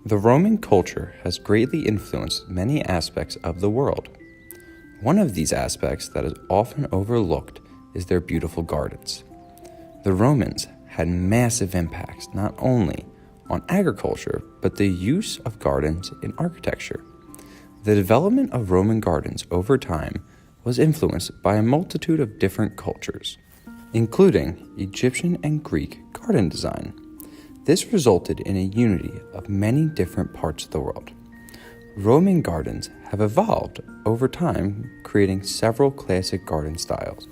The Roman culture has greatly influenced many aspects of the world. One of these aspects that is often overlooked is their beautiful gardens. The Romans had massive impacts not only on agriculture, but the use of gardens in architecture. The development of Roman gardens over time was influenced by a multitude of different cultures, including Egyptian and Greek garden design. This resulted in a unity of many different parts of the world. Roman gardens have evolved over time, creating several classic garden styles.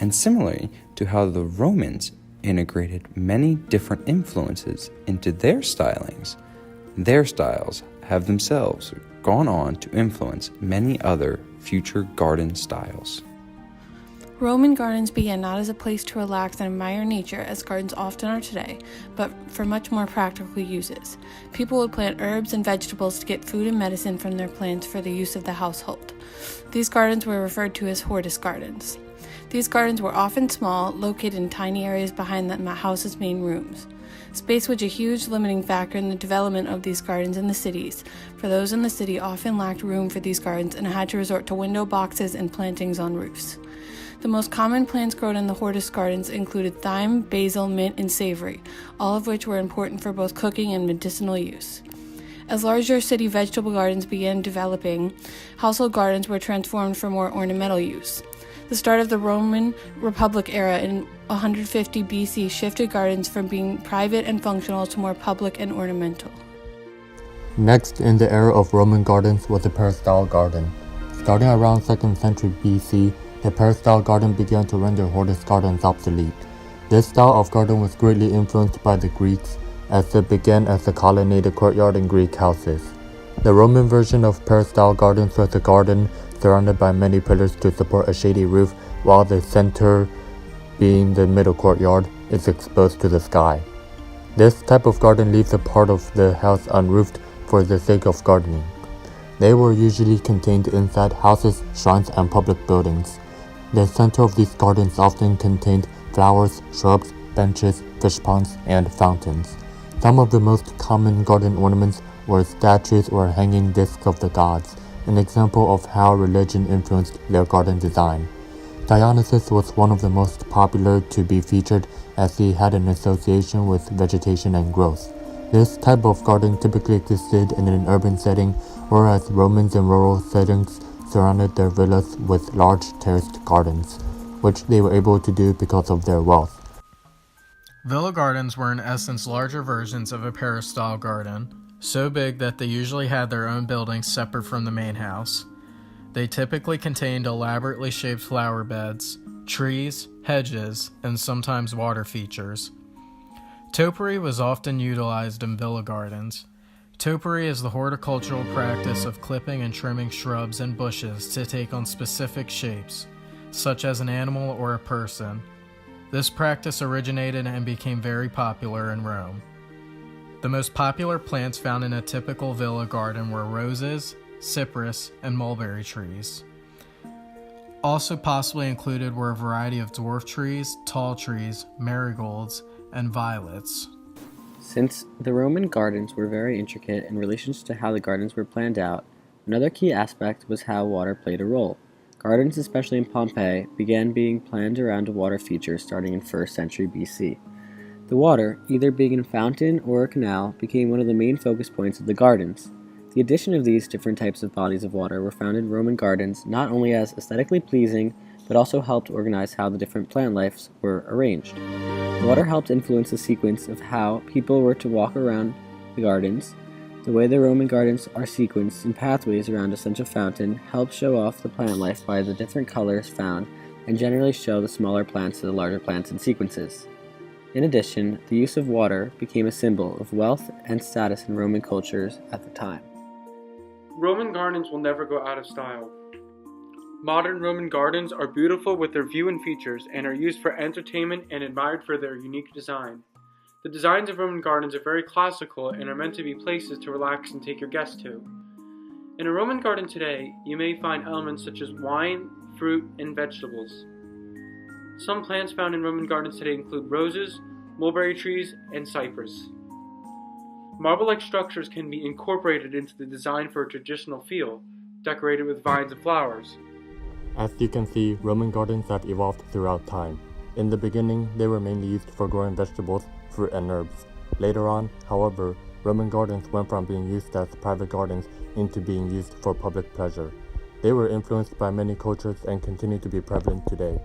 And similarly to how the Romans integrated many different influences into their styles have themselves gone on to influence many other future garden styles. Roman gardens began not as a place to relax and admire nature, as gardens often are today, but for much more practical uses. People would plant herbs and vegetables to get food and medicine from their plants for the use of the household. These gardens were referred to as hortus gardens. These gardens were often small, located in tiny areas behind the house's main rooms. Space was a huge limiting factor in the development of these gardens in the cities, for those in the city often lacked room for these gardens and had to resort to window boxes and plantings on roofs. The most common plants grown in the hortus gardens included thyme, basil, mint, and savory, all of which were important for both cooking and medicinal use. As larger city vegetable gardens began developing, household gardens were transformed for more ornamental use. The start of the Roman Republic era in 150 BC shifted gardens from being private and functional to more public and ornamental. Next in the era of Roman gardens was the peristyle garden. Starting around 2nd century BC, the peristyle garden began to render hortus gardens obsolete. This style of garden was greatly influenced by the Greeks, as it began as a colonnaded courtyard in Greek houses. The Roman version of peristyle gardens was a garden surrounded by many pillars to support a shady roof, while the center, being the middle courtyard, is exposed to the sky. This type of garden leaves a part of the house unroofed for the sake of gardening. They were usually contained inside houses, shrines, and public buildings. The center of these gardens often contained flowers, shrubs, benches, fish ponds, and fountains. Some of the most common garden ornaments were statues or hanging discs of the gods, an example of how religion influenced their garden design. Dionysus was one of the most popular to be featured, as he had an association with vegetation and growth. This type of garden typically existed in an urban setting, whereas Romans in rural settings surrounded their villas with large terraced gardens, which they were able to do because of their wealth. Villa gardens were in essence larger versions of a peristyle garden, so big that they usually had their own buildings separate from the main house. They typically contained elaborately shaped flower beds, trees, hedges, and sometimes water features. Topiary was often utilized in villa gardens. Topiary is the horticultural practice of clipping and trimming shrubs and bushes to take on specific shapes, such as an animal or a person. This practice originated and became very popular in Rome. The most popular plants found in a typical villa garden were roses, cypress, and mulberry trees. Also possibly included were a variety of dwarf trees, tall trees, marigolds, and violets. Since the Roman gardens were very intricate in relation to how the gardens were planned out, another key aspect was how water played a role. Gardens, especially in Pompeii, began being planned around a water feature starting in 1st century BC. The water, either being in a fountain or a canal, became one of the main focus points of the gardens. The addition of these different types of bodies of water were found in Roman gardens not only as aesthetically pleasing, but also helped organize how the different plant lives were arranged. The water helped influence the sequence of how people were to walk around the gardens. The way the Roman gardens are sequenced in pathways around a central fountain helped show off the plant life by the different colors found and generally show the smaller plants to the larger plants in sequences. In addition, the use of water became a symbol of wealth and status in Roman cultures at the time. Roman gardens will never go out of style. Modern Roman gardens are beautiful with their view and features and are used for entertainment and admired for their unique design. The designs of Roman gardens are very classical and are meant to be places to relax and take your guests to. In a Roman garden today, you may find elements such as wine, fruit, and vegetables. Some plants found in Roman gardens today include roses, mulberry trees, and cypress. Marble-like structures can be incorporated into the design for a traditional feel, decorated with vines and flowers. As you can see, Roman gardens have evolved throughout time. In the beginning, they were mainly used for growing vegetables, fruit, and herbs. Later on, however, Roman gardens went from being used as private gardens into being used for public pleasure. They were influenced by many cultures and continue to be prevalent today.